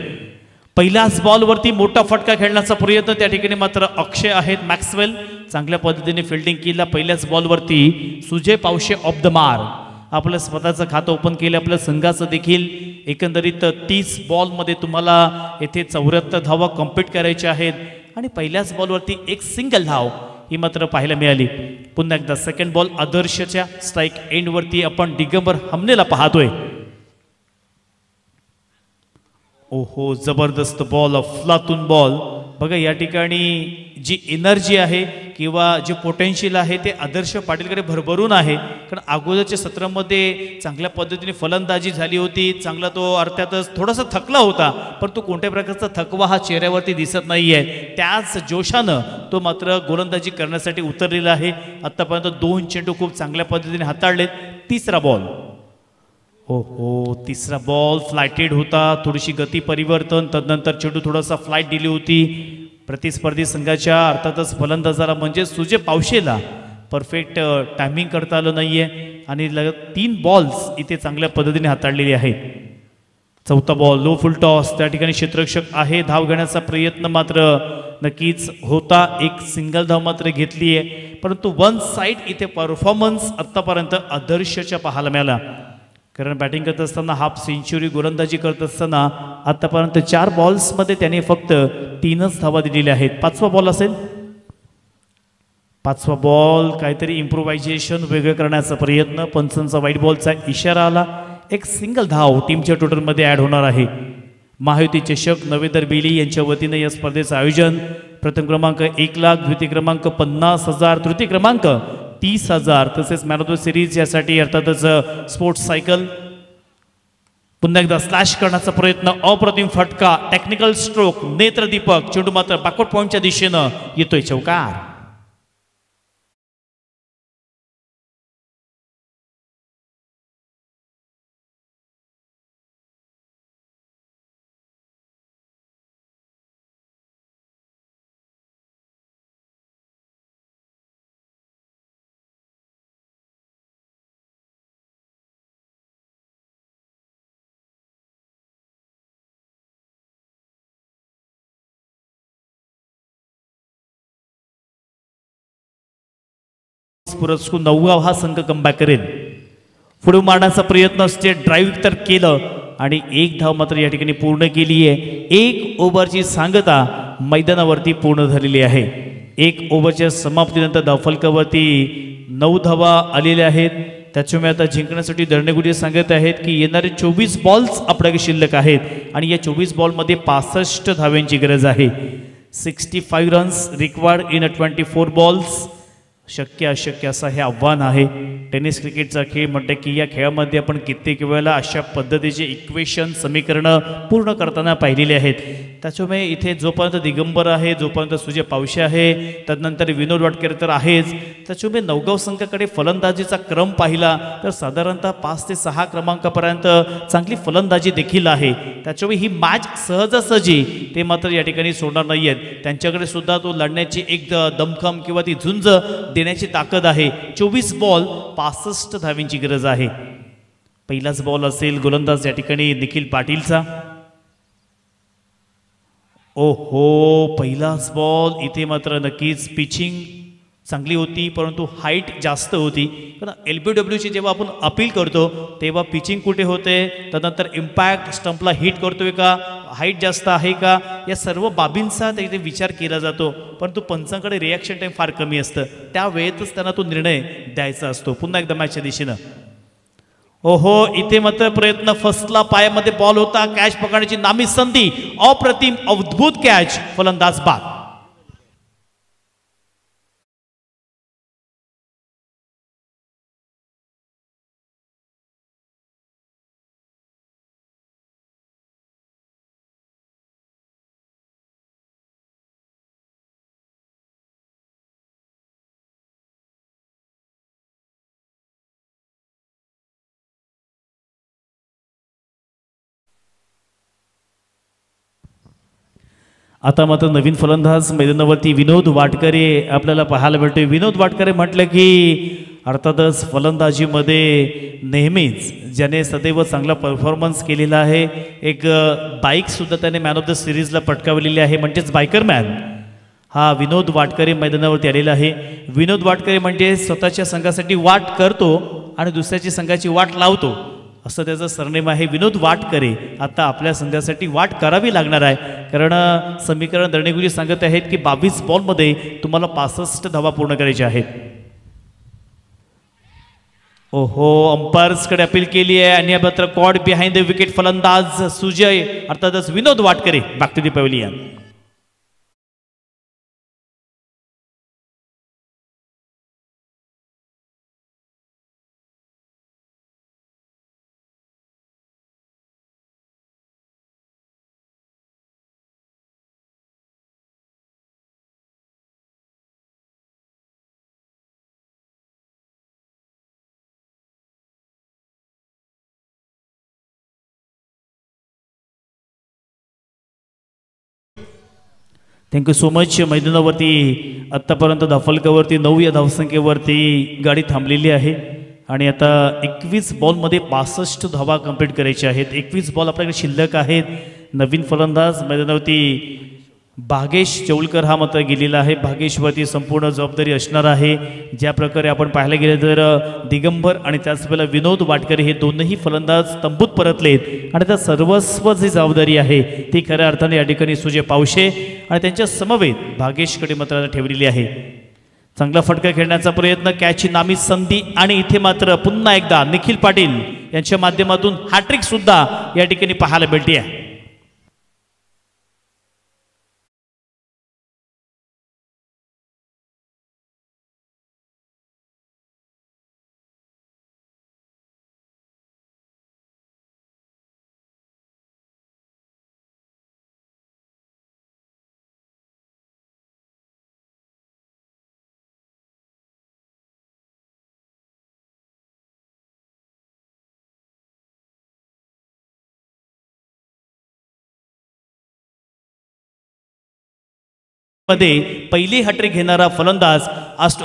पहिल्याच बॉलवरती मोठा फटका खेळण्याचा प्रयत्न त्या ठिकाणी मात्र अक्षय आहेत. मॅक्सवेल चांगल्या पद्धतीने फिल्डिंग केला. पहिल्याच बॉलवरती Sujay Pawshe off the mark आपलं स्वतःचं खातं ओपन केलं. आपल्या संघाचं देखील एकंदरीत 30 बॉलमध्ये तुम्हाला येथे 74 धावा कम्प्लीट करायच्या आहेत आणि पहिल्याच बॉलवरती एक सिंगल धाव ही मात्र पाहायला मिळाली. पुन्हा एकदा सेकंड बॉल आदर्शच्या स्ट्राईक एंडवरती आपण दिगंबर हमनेला पाहतोय. ओहो, जबरदस्त बॉल, अफलातून बॉल. बघा या ठिकाणी जी एनर्जी आहे किंवा जे पोटेन्शियल आहे ते आदर्श पाटीलकडे भरभरून आहे. कारण अगोदरच्या सत्रामध्ये चांगल्या पद्धतीने फलंदाजी झाली होती. चांगला तो अर्थातच थोडासा थकला होता परंतु कोणत्या प्रकारचा थकवा हा चेहऱ्यावरती दिसत नाही आहे. त्याच जोशानं तो मात्र गोलंदाजी करण्यासाठी उतरलेला आहे. आत्तापर्यंत 2 चेंडू खूप चांगल्या पद्धतीने हाताळलेत. तिसरा बॉल, हो तिसरा बॉल फ्लायटेड होता. थोडीशी गती परिवर्तन, तदनंतर चेंडू थोडासा फ्लाईट दिली होती. प्रतिस्पर्धी संघाच्या अर्थातच फलंदाजाला म्हणजे सुजय पावशेला परफेक्ट टायमिंग करता आलं नाहीये आणि 3 बॉल्स इथे चांगल्या पद्धतीने हाताळलेले आहेत. चौथा बॉल लो फुल टॉस, त्या ठिकाणी क्षेत्ररक्षक आहे. धाव घेण्याचा प्रयत्न मात्र नक्कीच होता. एक सिंगल धाव मात्र घेतली आहे परंतु वन साइड इथे परफॉर्मन्स आत्तापर्यंत आदर्शच्या पाहायला मिळाला. कारण बॅटिंग करत असताना हाफ सेंचुरी, गोलंदाजी करत असताना आतापर्यंत 4 बॉल्समध्ये त्याने फक्त 3च धावा दिलेल्या आहेत. 5वा बॉल असेल. 5वा बॉल काहीतरी इम्प्रोव्हायझेशन वेगळं करण्याचा प्रयत्न. पंचांचा वाईट बॉलचा इशारा आला. एक सिंगल धाव टीमच्या टोटलमध्ये ॲड होणार आहे. महायुती चषक नवेदर बेली यांच्या वतीने या स्पर्धेचं आयोजन. प्रथम क्रमांक 1 लाख, द्वितीय क्रमांक 50,000, तृतीय क्रमांक 30,000. तसेच मॅन ऑफ द सिरीज यासाठी अर्थातच स्पोर्ट्स सायकल. पुन्हा एकदा स्लॅश करण्याचा प्रयत्न, अप्रतिम फटका, टेक्निकल स्ट्रोक, नेत्रदीपक. चेंडू मात्र बॅकवर्ड पॉइंटच्या दिशेनं येतोय चौकार. पुरस्कृत नवगाव हा संघ कमबॅक करेल. पुढे मारण्याचा प्रयत्न, स्टेट ड्राईव्ह तर केलं आणि 1 धाव मात्र या ठिकाणी पूर्ण केली आहे. 1 ओव्हरची सांगता मैदानावरती पूर्ण झालेली आहे. 1 ओव्हरच्या समाप्तीनंतर धावफलकावरती 9 धावा आलेल्या आहेत. त्याच्यामुळे आता जिंकण्यासाठी दर्णेगुडी सांगत आहेत की येणारे 24 बॉल्स आपल्याकडे शिल्लक आहेत आणि या 24 बॉलमध्ये 65 धाव्यांची गरज आहे. 65 रन्स रिक्वायर्ड इन 24 बॉल्स. शक्य अशक्य असं हे आव्हान आहे. टेनिस क्रिकेटचा खेळ म्हणते की या खेळामध्ये आपण कित्येक वेळेला अशा पद्धतीचे इक्वेशन, समीकरणं पूर्ण करताना पाहिलेले आहेत. त्याच्यामुळे इथे जोपर्यंत दिगंबर आहे, जोपर्यंत सुजय पावशे आहे, तदनंतर विनोद वाटकर तर आहेच, त्याच्यामुळे नवगाव संघाकडे फलंदाजीचा क्रम पाहिला तर साधारणतः 5 ते 6 क्रमांकापर्यंत चांगली फलंदाजी देखील आहे. त्याच्यामुळे ही मॅच सहजासहजी ते मात्र या ठिकाणी सोडणार नाही आहेत. त्यांच्याकडे सुद्धा तो लढण्याची एक दमखम किंवा ती झुंज देण्याची ताकद आहे. 24 बॉल 65 धावींची गरज आहे. पहिलाच बॉल असेल गोलंदाज या ठिकाणी निखिल पाटीलचा. ओहो, पहिलाच बॉल इथे मात्र नक्कीच पिचिंग चांगली होती, परंतु हाईट जास्त होती. कारण LBWची जेव्हा आपण अपील करतो तेव्हा पिचिंग कुठे होते, त्यानंतर इम्पॅक्ट स्टंपला हिट करतोय का, हाईट जास्त आहे का, या सर्व बाबींचा तिथे विचार केला जातो. परंतु पंचांकडे रिॲक्शन टाईम फार कमी असतं, त्या वेळेतच त्यांना तो निर्णय द्यायचा असतो. पुन्हा एकदा मॅचच्या दिशेनं. ओहो, इथे मात्र प्रयत्न फसला, पायामध्ये बॉल होता, कॅच पकडण्याची नामी संधी, अप्रतिम अद्भुत कॅच, फलंदाज बाद. आता मात्र नवीन फलंदाज मैदानावरती विनोद वाटकरे आपल्याला पाहायला मिळतोय. विनोद वाटकरे म्हटलं की अर्थातच फलंदाजीमध्ये नेहमीच ज्याने सदैव चांगला परफॉर्मन्स केलेला आहे, एक बाईकसुद्धा त्याने मॅन ऑफ द सिरीजला पटकावलेली आहे, म्हणजेच बायकर मॅन हा विनोद वाटकरे मैदानावरती आलेला आहे. विनोद वाटकरे म्हणजे स्वतःच्या संघासाठी वाट करतो आणि दुसऱ्याची संघाची वाट लावतो, असं त्याचं सरनेम आहे. विनोद वाटकरे आता आपल्या संघासाठी वाट करावी लागणार आहे, कारण समीकरण दर्णेगुजी सांगत आहेत की 22 बॉलमध्ये तुम्हाला 65 धावा पूर्ण करायच्या आहेत. ओहो, अंपायर्सकडे अपील केली आहे आणि मात्र कॉड बिहाइंड द विकेट फलंदाज सुजय अर्थातच Vinod Watkare back to the pavilion. Thank you so much. मैदानावरती आत्तापर्यंत धाफलकावरती 9 या धावसंख्येवरती गाडी थांबलेली आहे आणि आता 21 बॉलमध्ये 62 धावा कंप्लीट करायच्या आहेत. 21 बॉल आपल्याकडे शिल्लक आहेत. नवीन फलंदाज मैदानावरती भागेश चौलकर हा मात्र गेलेला आहे. भागेशवरती संपूर्ण जबाबदारी असणार आहे. ज्या प्रकारे आपण पाहायला गेलं तर दिगंबर आणि त्याचवेळेला विनोद वाटकरे हे दोनही फलंदाज तंबूत परतलेत आणि त्या सर्वस्व जी जबाबदारी आहे ती खऱ्या अर्थाने या ठिकाणी सुजय पावशे आणि त्यांच्या समवेत भागेशकडे मात्र ठेवलेली आहे. चांगला फटका खेळण्याचा प्रयत्न, कॅचची नामी संधी आणि इथे मात्र पुन्हा एकदा निखिल पाटील यांच्या माध्यमातून हॅट्रिक सुद्धा या ठिकाणी पाहायला मिळते आहे. मध्ये पहिली हॅट्रिक घेणारा फलंदाज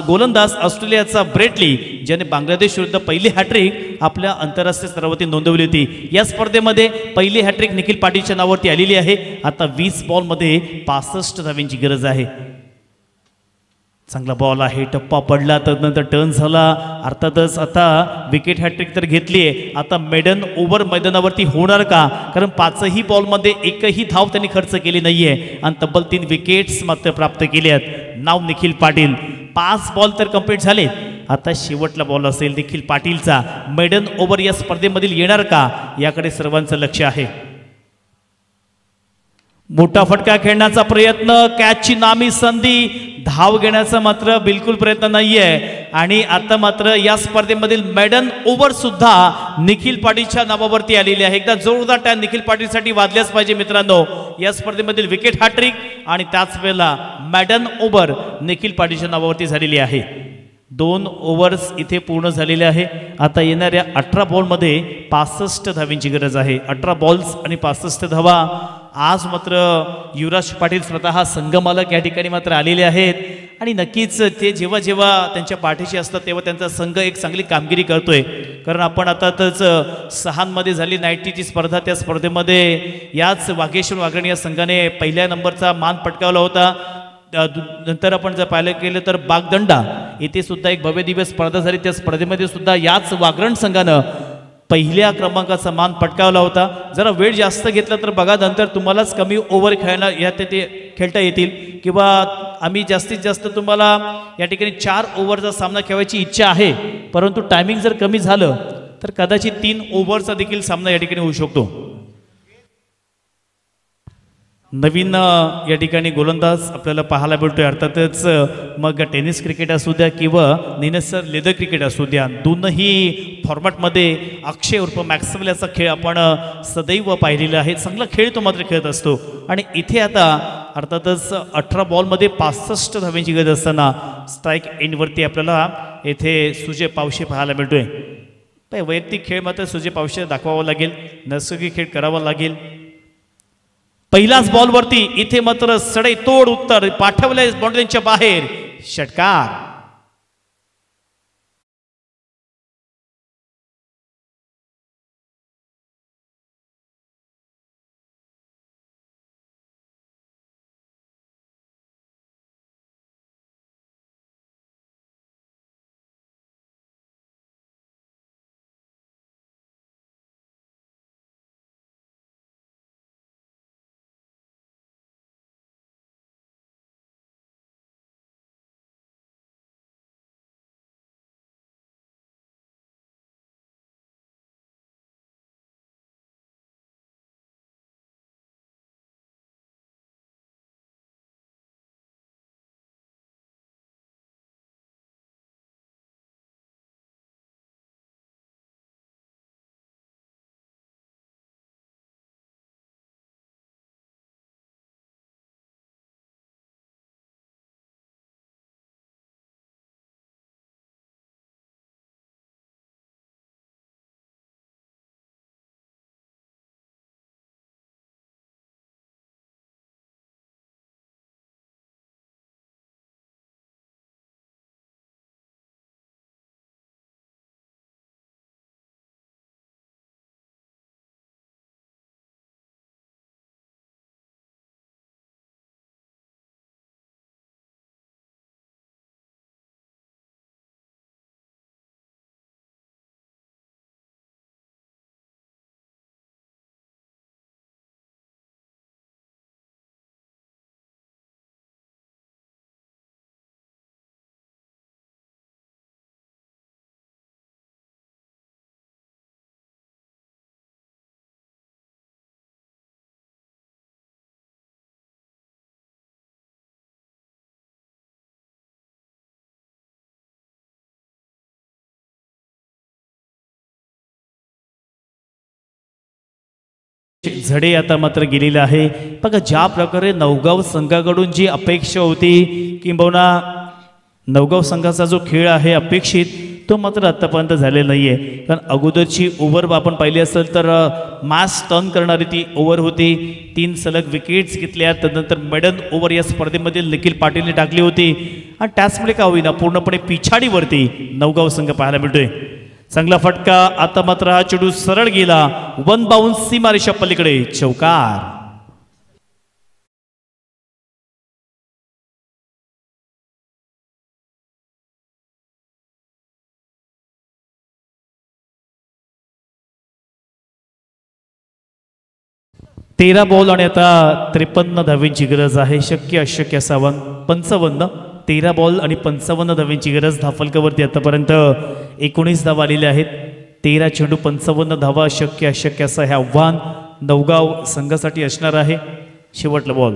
गोलंदाज ऑस्ट्रेलियाचा ब्रेटली, ज्याने बांगलादेश विरुद्ध पहिली हॅट्रिक आपल्या आंतरराष्ट्रीय स्तरावरती नोंदवली होती. या स्पर्धेमध्ये पहिली हॅट्रिक निखिल पाटीलच्या नावावरती आलेली आहे. आता 20 बॉलमध्ये 65 धावांची गरज आहे. चांगला बॉल आहे, टप्पा पडला, तदनंतर टर्न झाला. अर्थातच आता विकेट हॅट्रिक तर घेतली आहे. आता मेडन ओव्हर मैदानावरती होणार का, कारण 5ही बॉलमध्ये एकही धाव त्यांनी खर्च केली नाहीये आणि तब्बल 3 विकेट्स मात्र प्राप्त केले आहेत. नाव निखिल पाटील. 5 बॉल तर कंप्लीट झाले. आता शेवटला बॉल असेल निखिल पाटीलचा. मेडन ओव्हर या स्पर्धेमधील येणार का, याकडे सर्वांचं लक्ष आहे. मोठा फटका खेळण्याचा प्रयत्न, कॅचची नामी संधी, धाव घेण्याचा मात्र बिलकुल प्रयत्न नाहीये. आणि आता मात्र या स्पर्धेमधील मेडन ओव्हर सुद्धा निखिल पाटीलच्या नावावरती आलेली आहे. एकदा जोरदार टाळ्या निखिल पाटीलसाठी वाजल्याच पाहिजे मित्रांनो. या स्पर्धेमधील विकेट हॅट्रिक आणि त्याच वेळेला मेडन ओव्हर निखिल पाटीलच्या नावावरती झालेली आहे. 2 ओव्हर्स इथे पूर्ण झालेले आहे. आता येणाऱ्या 18 बॉलमध्ये 65 धावींची गरज आहे. 18 बॉल्स आणि 65 धावा. आज मात्र युवराज पाटील स्वतः संघमालक या ठिकाणी मात्र आलेले आहेत आणि नक्कीच ते जेव्हा जेव्हा त्यांच्या पाठीशी असतात तेव्हा त्यांचा संघ एक चांगली कामगिरी करतोय. कारण आपण आताच 6 झाली 90ची स्पर्धा, त्या स्पर्धेमध्ये याच वाघेश्वर वाघाणी या संघाने पहिल्या नंबरचा मान पटकावला होता. नंतर आपण जर पाहिलं केलं तर बागदंडा येथे सुद्धा एक भव्य दिव्य स्पर्धा झाली. त्या स्पर्धेमध्ये सुद्धा याच वागरण संघानं पहिल्या क्रमांकाचा मान पटकावला होता. जरा वेळ जास्त घेतला तर बघा नंतर तुम्हालाच कमी ओव्हर खेळायला ते खेळता येतील किंवा आम्ही जास्तीत जास्त तुम्हाला या ठिकाणी 4 ओव्हरचा सामना खेळायची इच्छा आहे, परंतु टायमिंग जर कमी झालं तर कदाचित 3 ओव्हरचा देखील सामना या ठिकाणी होऊ शकतो. नवीन या ठिकाणी गोलंदाज आपल्याला पाहायला मिळतोय. अर्थातच मग टेनिस क्रिकेट असू द्या किंवा निनसर लेदर क्रिकेट असू द्या, दोनही फॉर्मॅटमध्ये अक्षय उर्फ मॅक्सवेल याचा खेळ आपण सदैव पाहिलेला आहे. चांगला खेळ तो मात्र खेळत असतो. आणि इथे आता अर्थातच 18 बॉलमध्ये 65 धाव्यांची गरज असताना स्ट्राईक एंडवरती आपल्याला येथे सुजय पावशे पाहायला मिळतोय. वैयक्तिक खेळ मात्र सुजय पावशे दाखवावा लागेल, नैसर्गिक खेळ करावा लागेल. पहिल्याच बॉलवरती इथे मात्र सडेतोड उत्तर पाठवले बाउंड्रीच्या बाहेर, षटकार. झडे आता मात्र गेलेला आहे. बघा ज्या प्रकारे नवगाव संघाकडून जी अपेक्षा होती किंबहुना नवगाव संघाचा जो खेळ आहे अपेक्षित तो मात्र आतापर्यंत झालेला नाहीये. कारण अगोदरची ओव्हर आपण पाहिली असेल तर मॅच टर्न करणारी ती ओव्हर होती. 3 सलग विकेट्स घेतल्या. त्यानंतर मेडन ओव्हर या स्पर्धेमध्ये निखिल पाटीलने टाकली होती आणि त्याचमुळे का होईना पूर्णपणे पिछाडीवरती नवगाव संघ पाहायला मिळतोय. चांगला फटका. आता मात्र हा चेंडू सरळ गेला 1 बाउन्स सीमारेषा पलीकडे, चौकार. तेरा बॉल आणि आता 53 धावींची गरज आहे. शक्य अशक्य 55. 13 बॉल आणि 55 धावींची गरज. धाफलकावरती आतापर्यंत 19 धावा आलेल्या आहेत. 13 चेंडू 55 धावा. शक्य अशक्य असं हे आव्हान नवगाव संघासाठी असणार आहे. शेवटला बॉल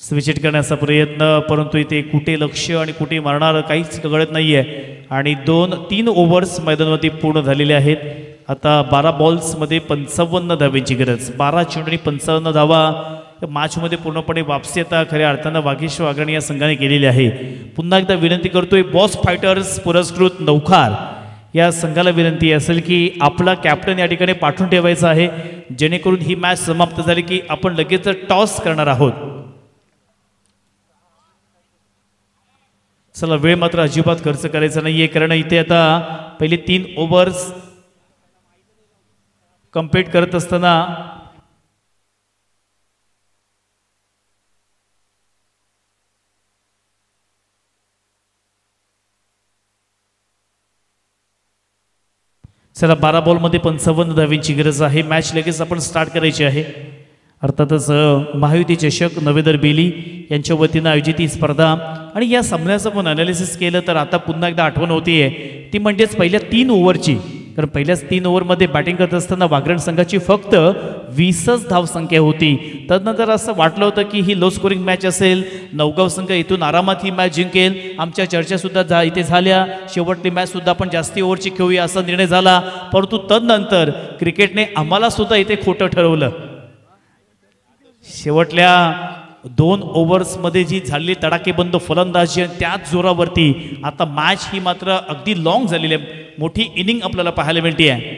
स्विच हिट करण्याचा प्रयत्न, परंतु इथे कुठे लक्ष आणि कुठे मारणार काहीच कळत नाही आहे. आणि 2-3 ओव्हर्स मैदानावरती पूर्ण झालेले आहेत. आता 12 बॉल्समध्ये 55 धावेची गरज. 12 चेंडू आणि 55 धावा मॅचमध्ये पूर्णपणे वापसी आता खऱ्या अर्थानं वागीश वागणी या संघाने केलेली आहे. पुन्हा एकदा विनंती करतोय बॉस फायटर्स पुरस्कृत नौखार या संघाला विनंती असेल की आपला कॅप्टन या ठिकाणी पाठवून ठेवायचा आहे, जेणेकरून ही मॅच समाप्त झाली की आपण लगेच टॉस करणार आहोत. चला, वेळ मात्र अजिबात खर्च करायचा नाहीये, कारण इथे आता पहिले 3 ओव्हर्स कंप्लीट करत असताना चला 12 बॉलमध्ये 55 धावींची गरज आहे. मॅच लगेच आपण स्टार्ट करायची आहे. अर्थातच महायुती चषक नवेदर बेली यांच्या वतीनं आयोजित ही स्पर्धा आणि या सामन्याचं पण अनालिसिस केलं तर आता पुन्हा एकदा आठवण होतीये ती म्हणजेच पहिल्या 3 ओव्हरची. कारण पहिल्याच 3 ओव्हरमध्ये बॅटिंग करत असताना वागरण संघाची फक्त 20च धावसंख्या होती. तदनंतर असं वाटलं होतं की ही लो स्कोरिंग मॅच असेल, नवगाव संघ इथून आरामात ही मॅच जिंकेल. आमच्या चर्चासुद्धा इथे झाल्या, शेवटची मॅचसुद्धा आपण जास्ती ओव्हरची खेळूया असा निर्णय झाला. परंतु तदनंतर क्रिकेटने आम्हाला सुद्धा इथे खोटं ठरवलं. शेवटल्या 2 ओव्हर्समध्ये जी झालेली तडाखेबंद फलंदाजी आणि त्याच जोरावरती आता मॅच ही मात्र अगदी लॉंग झालेली आहे. मोठी इनिंग आपल्याला पाहायला मिळते आहे.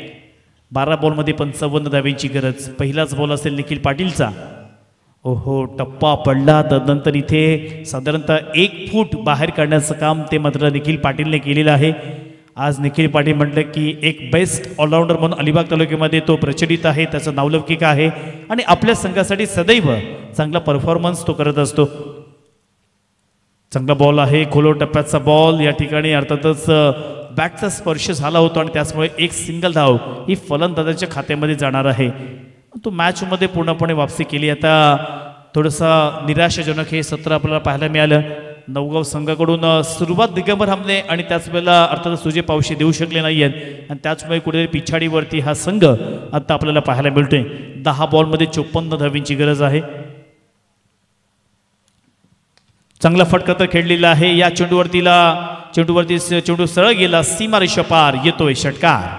12 बॉलमध्ये 55 धावेंची गरज. पहिलाच बॉल असेल निखिल पाटीलचा. ओहो, टप्पा पडला. तदनंतर इथे साधारणतः 1 फूट बाहेर काढण्याचं काम ते मात्र निखिल पाटीलने केलेलं आहे. आज निखिल पाटील म्हटलं की एक बेस्ट ऑलराऊंडर म्हणून अलिबाग तालुक्यामध्ये तो प्रचलित आहे, त्याचं नावलौकिक आहे आणि आपल्या संघासाठी सदैव चांगला परफॉर्मन्स तो करत असतो. चांगला बॉल आहे, खोलो टप्प्याचा बॉल. या ठिकाणी अर्थातच बॅटचा स्पर्श झाला होता आणि त्याचमुळे एक सिंगल धाव ही फलंदाजाच्या खात्यामध्ये जाणार आहे. तो मॅचमध्ये पूर्णपणे वापसी केली. आता थोडंसं निराशाजनक हे सत्र आपल्याला पाहायला मिळालं. नवगाव संघाकडून सुरुवात दिगंबर हमने आणि त्याच वेळेला अर्थात सुजय पावशी देऊ शकले नाही आहेत आणि त्याचमुळे कुठेतरी पिछाडीवरती हा संघ आता आपल्याला पाहायला मिळतोय. 10 बॉलमध्ये 54 धावींची गरज आहे. चांगला फटका तर खेळलेला आहे. या चेंडूवरती चेंडू सरळ गेला, सीमारेषा पार, येतोय षटकार.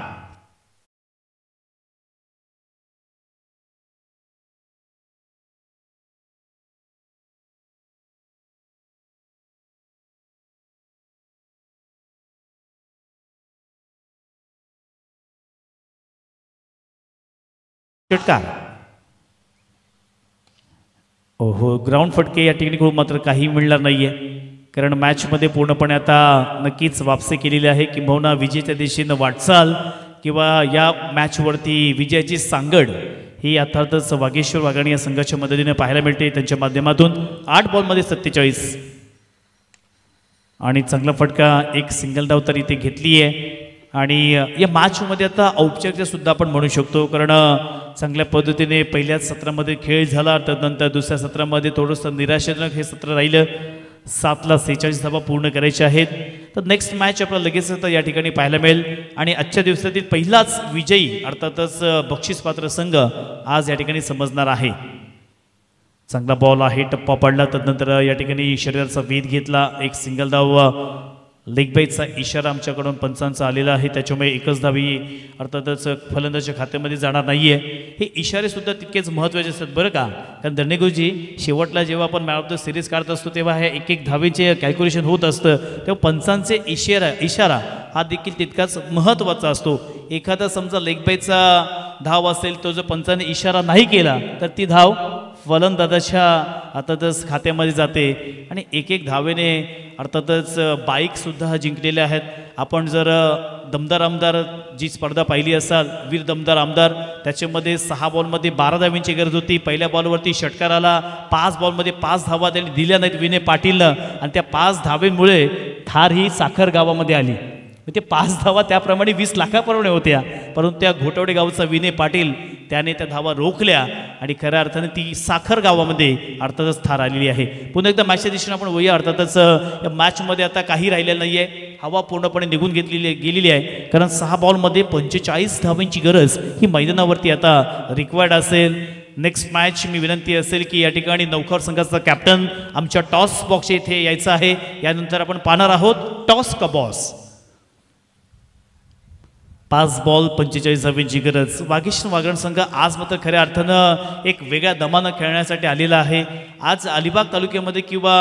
षटकार. ओहो, ग्राउंड फटके या ठिकाणी मात्र काही मिळणार नाहीये, कारण मॅचमध्ये पूर्णपणे आता नक्कीच वापसी केलेली आहे. किंबहुना विजेच्या दिशेनं वाटचाल किंवा या मॅचवरती विजयाची सांगड ही अर्थातच वागेश्वर वाघाणी या संघाच्या मदतीने पाहायला मिळते. त्यांच्या माध्यमातून 8 बॉलमध्ये 47 आणि चांगला फटका, एक सिंगल धाव तर इथे घेतली आहे. आणि या मॅचमध्ये आता औपचारिकता सुद्धा आपण म्हणू शकतो, कारण चांगल्या पद्धतीने पहिल्याच सत्रामध्ये खेळ झाला. तदनंतर दुसऱ्या सत्रामध्ये थोडंसं निराशाजनक हे सत्र राहिलं. 7ला 46 धावा पूर्ण करायच्या आहेत. तर नेक्स्ट मॅच आपल्याला लगेच आता या ठिकाणी पाहायला मिळेल आणि आजच्या दिवसातील पहिलाच विजयी अर्थातच बक्षीसपात्र संघ आज या ठिकाणी समजणार आहे. चांगला बॉल आहे, टप्पा पडला. तदनंतर या ठिकाणी शरीराचा वेध घेतला. एक सिंगल धाव, लेग बाईटचा इशारा आमच्याकडून पंचांचा आलेला आहे. त्याच्यामुळे एकच धावी अर्थातच फलंदाजाच्या खात्यामध्ये जाणार नाहीये. हे इशारे सुद्धा तितकेच महत्त्वाचे असतात बरं का, कारण दंडेगुरुजी शेवटला जेव्हा आपण मॅन ऑफ द सिरीज काढत असतो तेव्हा हे एक धावेचे कॅल्क्युलेशन होत असतं, तेव्हा पंचांचे इशारा हा देखील तितकाच महत्त्वाचा असतो. एखादा समजा लेग बाईटचा धाव असेल, तो जर पंचाने इशारा नाही केला तर ती धाव फलंदाजाच्या अर्थातच खात्यामध्ये जाते आणि एक धावेने अर्थातच बाईकसुद्धा जिंकलेल्या आहेत. आपण जर दमदार आमदार जी स्पर्धा पाहिली असाल, वीर दमदार आमदार, त्याच्यामध्ये 6 बॉलमध्ये 12 धावींची गरज होती. पहिल्या बॉलवरती षटकार आला. 5 बॉलमध्ये 5 धावा त्यांनी दिल्या नाहीत विनय पाटीलनं आणि त्या 5 धावेमुळे ठार ही साखर गावामध्ये आली. ते 5 धावा त्याप्रमाणे 20 लाखाप्रमाणे होत्या, परंतु त्या घोटवडे गावचा विनय पाटील त्याने त्या धावा रोखल्या आणि खऱ्या अर्थाने ती साखर गावामध्ये अर्थातच थार आलेली आहे. पुन्हा एकदा मॅचच्या दिशेने आपण वळूया. अर्थातच या मॅचमध्ये आता काही राहिलेलं नाही आहे, हवा पूर्णपणे निघून गेलेली आहे, कारण 6 बॉलमध्ये 45 धावांची गरज ही मैदानावरती आता रिक्वायर्ड असेल. नेक्स्ट मॅच मी विनंती असेल की या ठिकाणी नौखर संघाचा कॅप्टन आमच्या टॉस बॉक्स इथे यायचा आहे. यानंतर आपण पाहणार आहोत टॉस का बॉस. 5 बॉल 45 धावांची गरज. वागीश संघ आज मात्र खऱ्या अर्थानं एक वेगळ्या दमानं खेळण्यासाठी आलेला आहे. आज अलिबाग तालुक्यामध्ये किंवा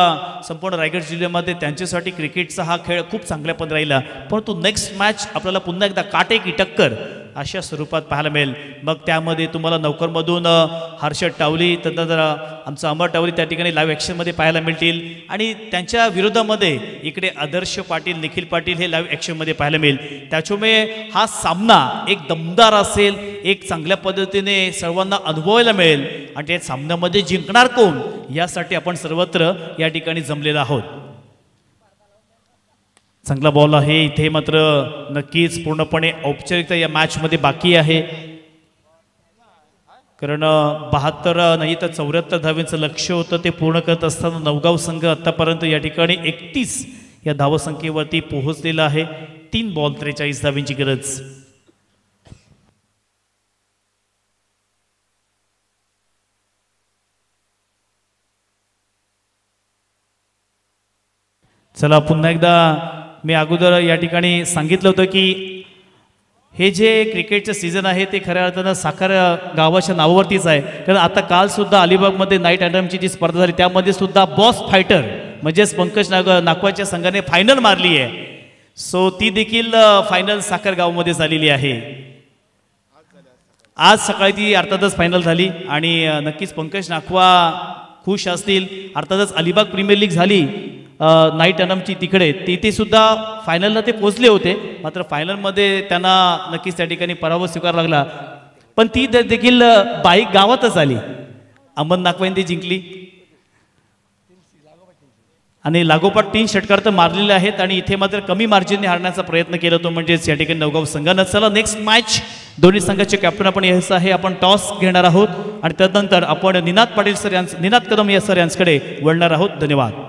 संपूर्ण रायगड जिल्ह्यामध्ये त्यांच्यासाठी क्रिकेटचा हा खेळ खूप चांगल्या पद्धतीने राहिला, परंतु नेक्स्ट मॅच आपल्याला पुन्हा एकदा काटेकी टक्कर अशा स्वरूपात पाहायला मिळेल. मग त्यामध्ये तुम्हाला नौकरमधून हर्षद टावली, त्यानंतर आमचा अमर टावली त्या ठिकाणी लाईव्ह ॲक्शनमध्ये पाहायला मिळतील आणि त्यांच्या विरोधामध्ये इकडे आदर्श पाटील, निखिल पाटील हे लाईव्ह ॲक्शनमध्ये पाहायला मिळेल. त्याच्यामुळे हा सामना एक दमदार असेल, एक चांगल्या पद्धतीने सर्वांना अनुभवायला मिळेल आणि त्या सामन्यामध्ये जिंकणार कोण यासाठी आपण सर्वत्र या ठिकाणी जमलेलो आहोत. चांगला बॉल आहे इथे, मात्र नक्कीच पूर्णपणे औपचारिकता या मॅचमध्ये बाकी आहे, कारण 72 नाही तर 74 धावांचं लक्ष्य होतं ते पूर्ण करत असताना नवगाव संघ आतापर्यंत या ठिकाणी 31 या धावसंख्येवरती पोहोचलेला आहे. 3 बॉल 43 धावांची गरज. चला पुन्हा एकदा मी अगोदर या ठिकाणी सांगितलं होतं की हे जे क्रिकेटचं सीझन आहे ते खऱ्या अर्थानं साखर गावाच्या नावावरतीच आहे, कारण आता कालसुद्धा अलिबागमध्ये नाईट अँडमची जी स्पर्धा झाली त्यामध्ये सुद्धा बॉस फायटर म्हणजेच पंकज नाकवाच्या संघाने फायनल मारली आहे. सो ती देखील फायनल साखर गावामध्ये झालेली आहे. आज सकाळी ती अर्थातच फायनल झाली आणि नक्कीच पंकज नाकवा खुश असतील. अर्थातच अलिबाग प्रीमियर लीग झाली नाईट अनमची तिकडे, तिथे सुद्धा फायनलला ते पोचले होते, मात्र फायनलमध्ये त्यांना नक्कीच त्या ठिकाणी पराभव स्वीकारावा लागला, पण ती देखील बाईक गावातच आली. अमन नाकवाईन ती जिंकली आणि लागोपाठ 3 षटकार तर मारलेले आहेत आणि इथे मात्र कमी मार्जिनने हारण्याचा प्रयत्न केला तो म्हणजेच या ठिकाणी नवगाव संघानं. चला नेक्स्ट मॅच दोन्ही संघाचे कॅप्टन आपण यायचं आहे. आपण टॉस घेणार आहोत आणि त्यानंतर आपण निनाद पाटील सर निनाद कदम या सर यांच्याकडे वळणार आहोत. धन्यवाद.